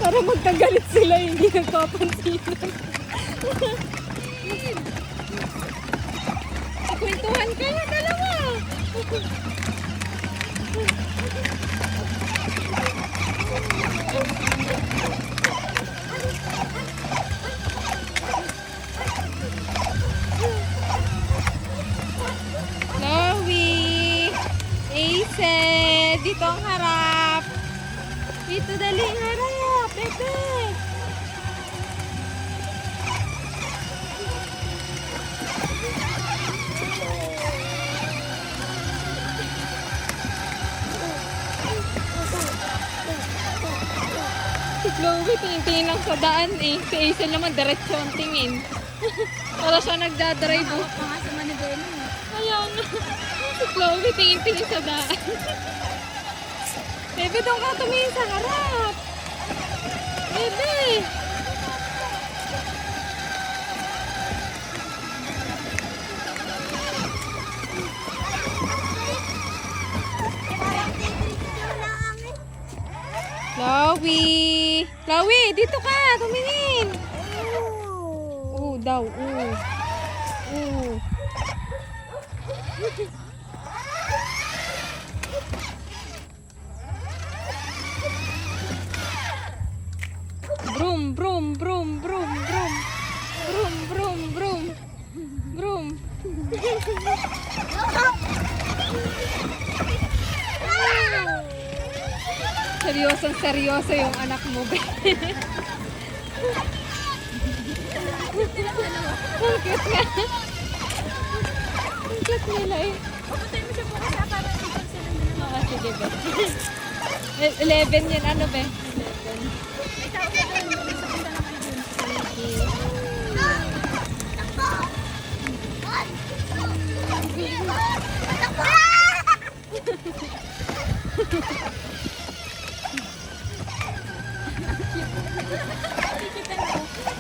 Para magkagalit sila, hindi nagpapansinan. Kwentuhan kayo, dalawa. Chloe! Ace! Dito ang harap! Dito dali ang harap! Bebe! Si Chloe tingin-tingin lang sa daan eh. Si Ace naman diretso ang tingin. Wala siya nagdadrive. Hawak pa nga sa manibela. Ayaw na. Si Chloe tingin-tingin sa daan. Bebe, doon ka tumingin sa harap. Bebe. Chloe. Chloe, dito ka. Tumingin. Daw. Broom, broom, broom, broom, broom. Broom, broom, broom. Broom. Seryosong seryoso yung anak mo, be. Ang cute nga. Ang cute nila eh. Pupuntayin mo siya bukas ha, para ikot sila dalawa. Sige, be. 11 yan, ano, be? 11. May tao ka doon. Sa punta naman doon.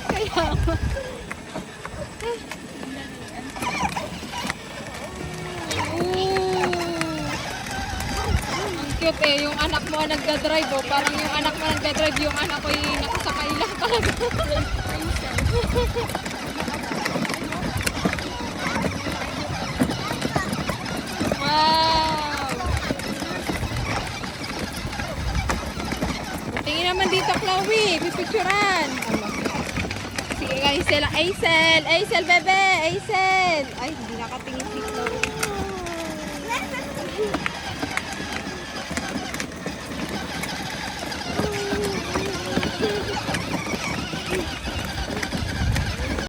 Kaya ang cute eh, yung anak mo ang nagdadrive oh. Parang yung anak mo nagdadrive, yung anak ko yung nakasakay lang talaga. Wow! Tingin naman dito, Chloe. Pipicturan. Sige, Aisel. Aisel! Aisel, bebe! Aisel! Ay, hindi nakatingin si Chloe.